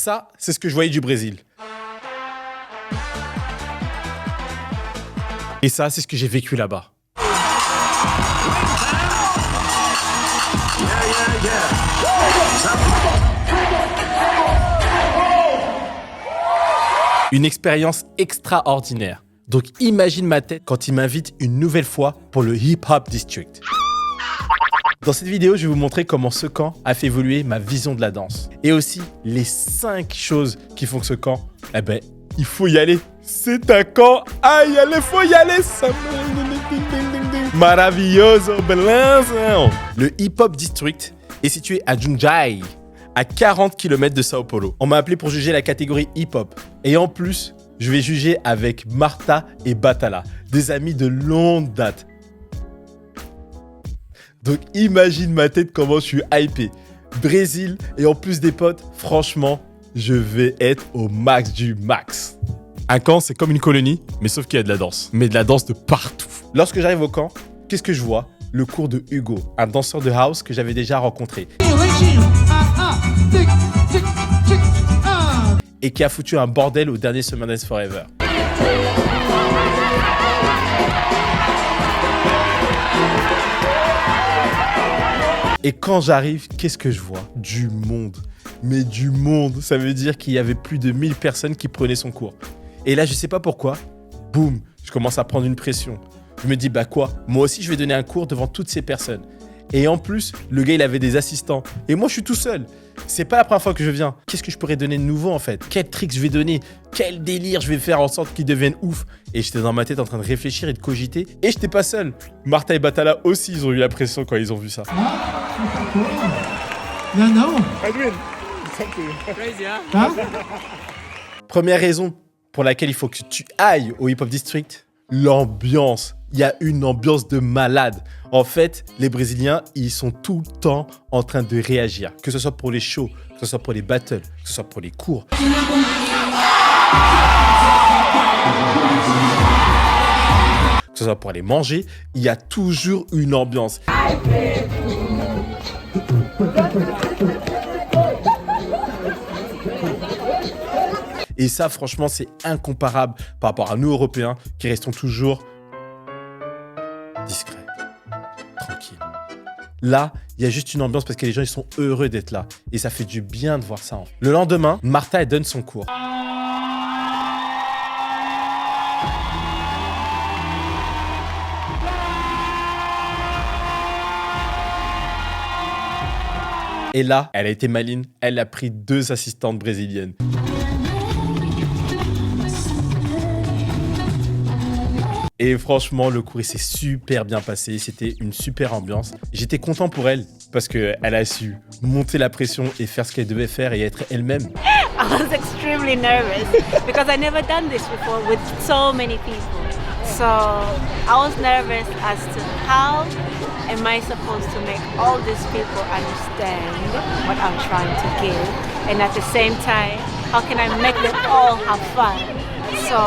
Ça, c'est ce que je voyais du Brésil. Et ça, c'est ce que j'ai vécu là-bas. Une expérience extraordinaire. Donc imagine ma tête quand il m'invite une nouvelle fois pour le Hip Hop District. Dans cette vidéo, je vais vous montrer comment ce camp a fait évoluer ma vision de la danse. Et aussi les 5 choses qui font que ce camp, eh ben, il faut y aller. C'est un camp, aïe, il faut y aller. Maravilloso, beleza. Le Hip Hop District est situé à Jundiaí, à 40 km de Sao Paulo. On m'a appelé pour juger la catégorie hip-hop. Et en plus, je vais juger avec Martha et Batala, des amis de longue date. Donc imagine ma tête comment je suis hypé. Brésil et en plus des potes, franchement, je vais être au max du max. Un camp, c'est comme une colonie, mais sauf qu'il y a de la danse. Mais de la danse de partout. Lorsque j'arrive au camp, qu'est-ce que je vois? Le cours de Hugo, un danseur de house que j'avais déjà rencontré. Et qui a foutu un bordel au dernier Summer Dance Forever. Et quand j'arrive, qu'est-ce que je vois? Du monde. Mais du monde. Ça veut dire qu'il y avait plus de 1000 personnes qui prenaient son cours. Et là, je sais pas pourquoi, boum, je commence à prendre une pression. Je me dis, bah quoi? Moi aussi, je vais donner un cours devant toutes ces personnes. Et en plus, le gars, il avait des assistants. Et moi, je suis tout seul. C'est pas la première fois que je viens. Qu'est-ce que je pourrais donner de nouveau, en fait? Quel trick je vais donner? Quel délire je vais faire en sorte qu'il devienne ouf? Et j'étais dans ma tête en train de réfléchir et de cogiter. Et j'étais pas seul. Martha et Batala aussi, ils ont eu la pression quand ils ont vu ça. Non. Première raison pour laquelle il faut que tu ailles au Hip Hop District, l'ambiance. Il y a une ambiance de malade. En fait, les Brésiliens, ils sont tout le temps en train de réagir. Que ce soit pour les shows, que ce soit pour les battles, que ce soit pour les cours. Que ce soit pour aller manger, il y a toujours une ambiance. Et ça, franchement, c'est incomparable par rapport à nous, Européens, qui restons toujours discrets, tranquilles. Là, il y a juste une ambiance parce que les gens, ils sont heureux d'être là. Et ça fait du bien de voir ça. Le lendemain, Martha, elle donne son cours. Et là, elle a été maline. Elle a pris 2 assistantes brésiliennes. Et franchement, le cours, il s'est super bien passé. C'était une super ambiance. J'étais content pour elle parce qu'elle a su monter la pression et faire ce qu'elle devait faire et être elle-même. I was extremely nervous because I never done this before with so many people. So I was nervous as to how am I supposed to make all these people understand what I'm trying to give, and at the same time, how can I make them all have fun? So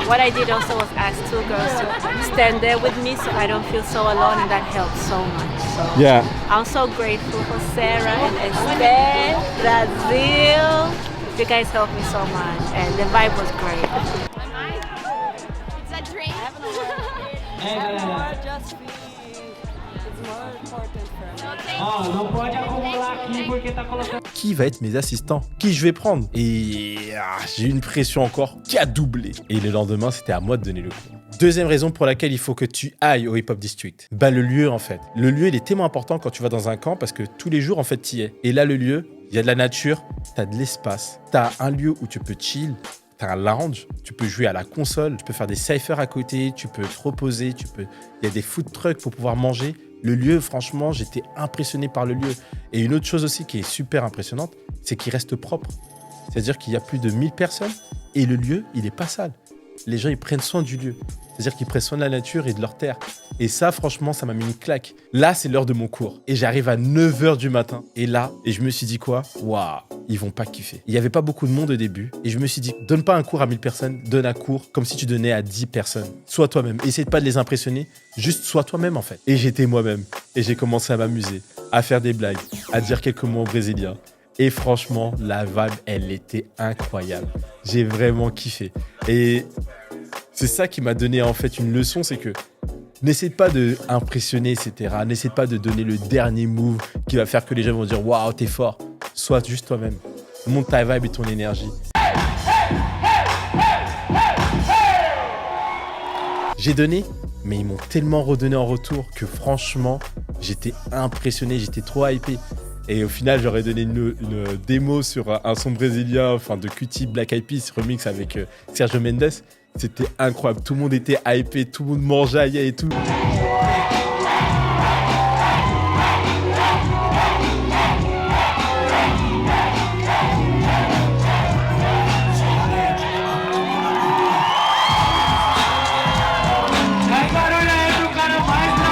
what I did also was ask 2 girls to stand there with me so I don't feel so alone, and that helped so much. So Yeah. I'm so grateful for Sarah and Esther, Brazil. You guys helped me so much and the vibe was great. It's a dream. Não pode acumular aqui porque tá colocando. Qui va être mes assistants? Qui je vais prendre? Et j'ai eu une pression encore qui a doublé. Et le lendemain, c'était à moi de donner le cours. Deuxième raison pour laquelle il faut que tu ailles au Hip Hop District. Bah le lieu en fait. Le lieu il est tellement important quand tu vas dans un camp parce que tous les jours en fait tu y es. Et là le lieu, il y a de la nature, t'as de l'espace, t'as un lieu où tu peux chill. T'as un lounge, tu peux jouer à la console, tu peux faire des cyphers à côté, tu peux te reposer, il y a des food trucks pour pouvoir manger. Le lieu, franchement, j'étais impressionné par le lieu. Et une autre chose aussi qui est super impressionnante, c'est qu'il reste propre. C'est-à-dire qu'il y a plus de 1000 personnes et le lieu, il est pas sale. Les gens, ils prennent soin du lieu. C'est-à-dire qu'ils prennent soin de la nature et de leur terre. Et ça, franchement, ça m'a mis une claque. Là, c'est l'heure de mon cours. Et j'arrive à 9h du matin. Et là, je me suis dit quoi? Waouh, ils vont pas kiffer. Il y avait pas beaucoup de monde au début. Et je me suis dit, donne pas un cours à 1000 personnes, donne un cours comme si tu donnais à 10 personnes. Sois toi-même. Essaye pas de les impressionner. Juste sois toi-même, en fait. Et j'étais moi-même. Et j'ai commencé à m'amuser, à faire des blagues, à dire quelques mots en brésilien. Et franchement, la vibe, elle était incroyable. J'ai vraiment kiffé. Et c'est ça qui m'a donné en fait une leçon, c'est que n'essaie pas d'impressionner, etc. N'essaie pas de donner le dernier move qui va faire que les gens vont dire « Waouh, t'es fort ». Sois juste toi-même. Monte ta vibe et ton énergie. J'ai donné, mais ils m'ont tellement redonné en retour que franchement, j'étais impressionné, j'étais trop hypé. Et au final, j'aurais donné une démo sur un son brésilien, enfin de Cutie Black Eyed Peas remix avec Sergio Mendes. C'était incroyable. Tout le monde était hypé, tout le monde mangeait et tout. Faz barulho aí pro cara mais brasileiro.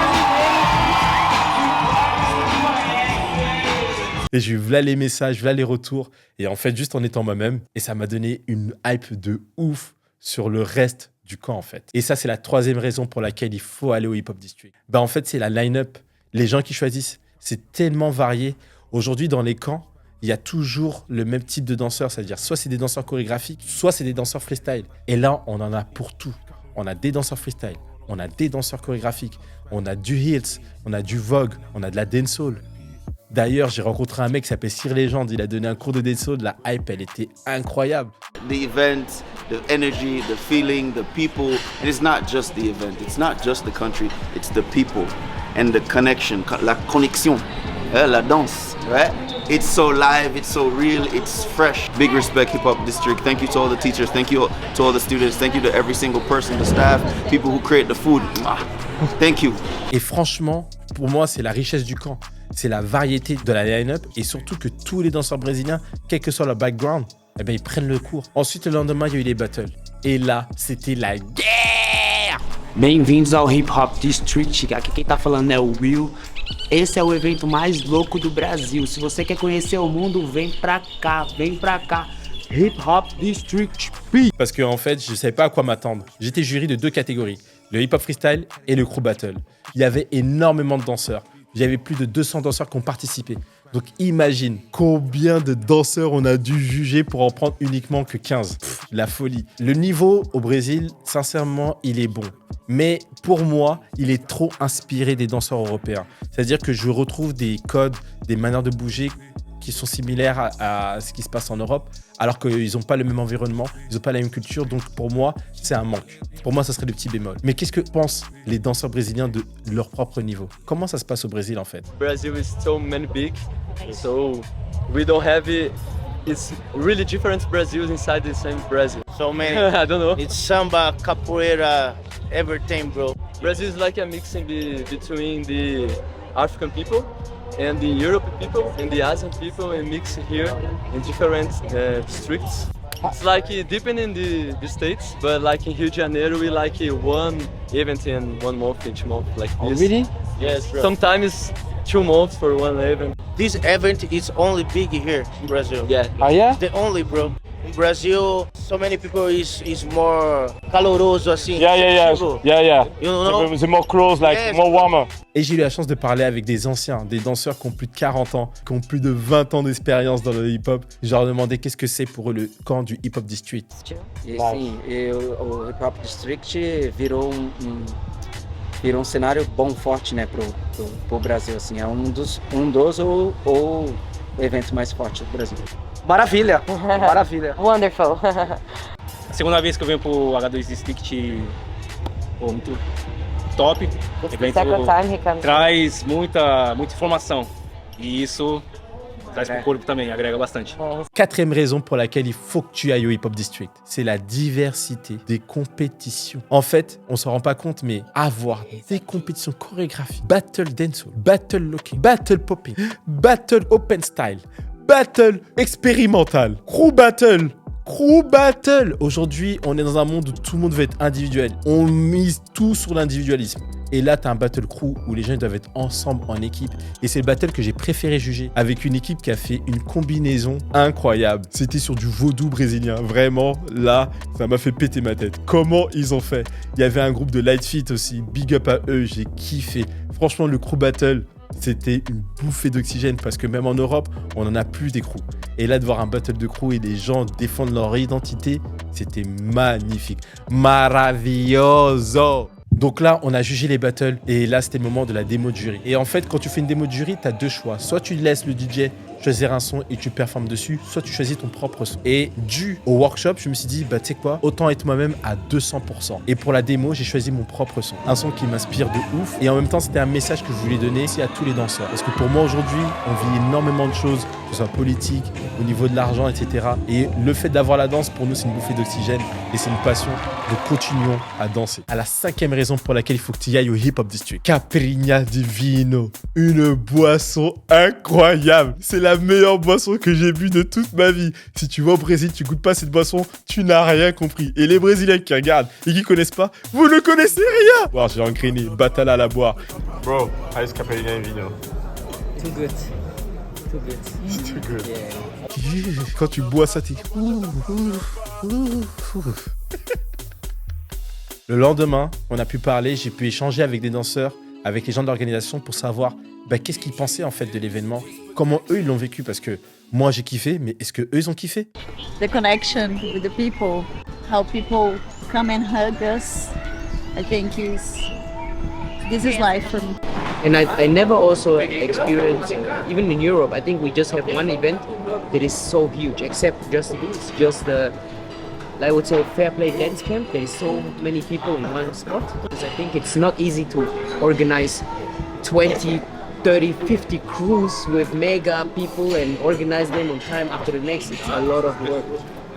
Et j'ai eu là les messages, là les retours. Et en fait, juste en étant moi-même. Et ça m'a donné une hype de ouf sur le reste du camp, en fait. Et ça, c'est la troisième raison pour laquelle il faut aller au Hip Hop District. Bah, en fait, c'est la line-up. Les gens qui choisissent, c'est tellement varié. Aujourd'hui, dans les camps, il y a toujours le même type de danseurs. C'est-à-dire, soit c'est des danseurs chorégraphiques, soit c'est des danseurs freestyle. Et là, on en a pour tout. On a des danseurs freestyle, on a des danseurs chorégraphiques, on a du Hills, on a du Vogue, on a de la dancehall. D'ailleurs, j'ai rencontré un mec qui s'appelle Sir Legend. Il a donné un cours de dancehall. La hype, elle était incroyable. The event, the energy, the feeling, the people. And it's not just the event, it's not just the country, it's the people and the connection, la connexion, la danse, right? It's so live, it's so real, it's fresh. Big respect, Hip Hop District. Thank you to all the teachers, thank you to all the students, thank you to every single person, the staff, people who create the food. Thank you. Et franchement, pour moi, c'est la richesse du camp. C'est la variété de la line-up et surtout que tous les danseurs brésiliens, quel que soit leur background, eh ben, ils prennent le cours. Ensuite, le lendemain, il y a eu les battles. Et là, c'était la guerre! Bem-vindos ao Hip Hop District. Aqui quem tá falando é o Will. Esse é o evento mais louco do Brasil. Se você quer conhecer o mundo, vem pra cá, vem pra cá. Hip Hop District. Parce qu'en fait, je ne savais pas à quoi m'attendre. J'étais jury de deux catégories, le hip-hop freestyle et le crew battle. Il y avait énormément de danseurs. Il y avait plus de 200 danseurs qui ont participé. Donc imagine combien de danseurs on a dû juger pour en prendre uniquement que 15. La folie. Le niveau au Brésil, sincèrement, il est bon. Mais pour moi, il est trop inspiré des danseurs européens. C'est-à-dire que je retrouve des codes, des manières de bouger qui sont similaires à ce qui se passe en Europe, alors qu'ils n'ont pas le même environnement, ils n'ont pas la même culture, donc pour moi, c'est un manque. Pour moi, ça serait le petit bémol. Mais qu'est-ce que pensent les danseurs brésiliens de leur propre niveau? Comment ça se passe au Brésil, en fait? Brazil is so many big, so we don't have it. It's really different Brazils inside the same Brazil. So many. I don't know. It's samba, capoeira, everything, bro. Brazil is like a mixing between the African people and the European people and the Asian people, and mix here in different districts. It's like depending the states, but like in Rio de Janeiro, we like one event in 1 month, each month, like this. Oh, really? Yes, bro. Sometimes 2 months for one event. This event is only big here in Brazil. Yeah. Oh, yeah? The only, bro. In Brazil, so many people is more caloroso, assim. Yeah. You know? The more close, like Yes, more bro. warmer. Et j'ai eu la chance de parler avec des anciens, des danseurs qui ont plus de 40 ans, qui ont plus de 20 ans d'expérience dans le hip-hop. Je leur ai demandé qu'est-ce que c'est pour eux le camp du hip-hop district. E sim, o Hip Hop District virou virou cenário bom, forte, né, pro Brasil, assim. É um dos ou o evento mais forte do Brasil. Maravilha, maravilha. Wonderful. Segunda vez que eu venho pro H2 District, pô, muito top. O evento Second time he comes. traz muita informação e isso traz pro corpo também, agrega bastante. Quatrième raison pour laquelle il faut que tu ailles au Hip Hop District, c'est la diversité des compétitions. En fait, on s'en rend pas compte, mais avoir des compétitions chorégraphiques, battle dancehall, battle locking, battle popping, battle open style, battle expérimental, crew battle. Aujourd'hui, on est dans un monde où tout le monde veut être individuel. On mise tout sur l'individualisme. Et là, tu as un battle crew où les gens doivent être ensemble en équipe. Et c'est le battle que j'ai préféré juger, avec une équipe qui a fait une combinaison incroyable. C'était sur du vaudou brésilien. Vraiment, là, ça m'a fait péter ma tête. Comment ils ont fait? Il y avait un groupe de Light Fit aussi. Big up à eux, j'ai kiffé. Franchement, le crew battle, c'était une bouffée d'oxygène parce que même en Europe, on n'en a plus des crews. Et là, de voir un battle de crew et des gens défendre leur identité, c'était magnifique. Maravilloso! Donc là, on a jugé les battles et là, c'était le moment de la démo de jury. Et en fait, quand tu fais une démo de jury, tu as deux choix. Soit tu laisses le DJ choisir un son et tu performes dessus, soit tu choisis ton propre son. Et dû au workshop, je me suis dit, bah tu sais quoi, autant être moi-même à 200%. Et pour la démo, j'ai choisi mon propre son. Un son qui m'inspire de ouf. Et en même temps, c'était un message que je voulais donner aussi à tous les danseurs. Parce que pour moi, aujourd'hui, on vit énormément de choses, que ce soit politique, au niveau de l'argent, etc. Et le fait d'avoir la danse, pour nous, c'est une bouffée d'oxygène et c'est une passion. Donc continuons à danser. À la 5e raison pour laquelle il faut que tu y ailles au Hip Hop District. Caipirinha di Vino. Une boisson incroyable. C'est la meilleure boisson que j'ai bu de toute ma vie. Si tu vas au Brésil, tu goûtes pas cette boisson, tu n'as rien compris. Et les Brésiliens qui regardent et qui connaissent pas, vous ne connaissez rien. Wow, j'ai engrainé, Batala à la boire. Bro, how is Caipirinha Vino? Too good. Too good. It's too good. Yeah. Quand tu bois ça, t'es... Le lendemain, on a pu parler, j'ai pu échanger avec des danseurs, avec les gens de l'organisation pour savoir qu'est-ce qu'ils pensaient en fait de l'événement, comment eux ils l'ont vécu, parce que moi j'ai kiffé, mais est-ce que eux ils ont kiffé? The connection with the people, how people come and hug us, I think this is life for me. And I never also experienced, even in Europe, I think we just have one event that is so huge, except just the, I would say, Fair Play Dance Camp. There is so many people in one spot. Because I think it's not easy to organize 20, 30, 50 crews with mega people and organize them on time after the next. It's a lot of work.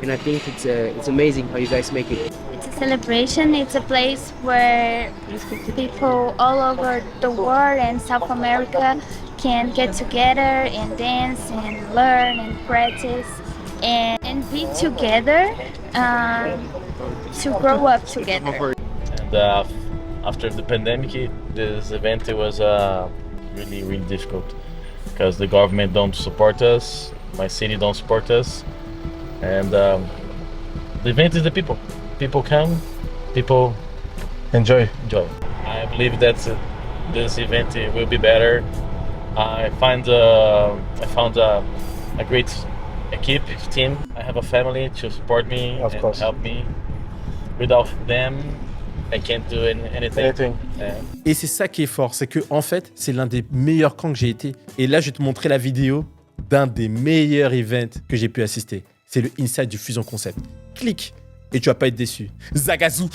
And I think it's amazing how you guys make it. It's a celebration. It's a place where people all over the world and South America can get together and dance and learn and practice and be together to grow up together. And after the pandemic, this event was really difficult because the government don't support us, my city don't support us, and the event is the people. People come, people Enjoy. I believe that this event will be better. I found a great team. I have a family to support me Of and course. help me. Without them, I can't do anything. Et c'est ça qui est fort, c'est que en fait, c'est l'un des meilleurs camps que j'ai été. Et là, je vais te montrer la vidéo d'un des meilleurs events que j'ai pu assister. C'est le Inside du Fusion Concept. Clique et tu vas pas être déçu. Zagazou,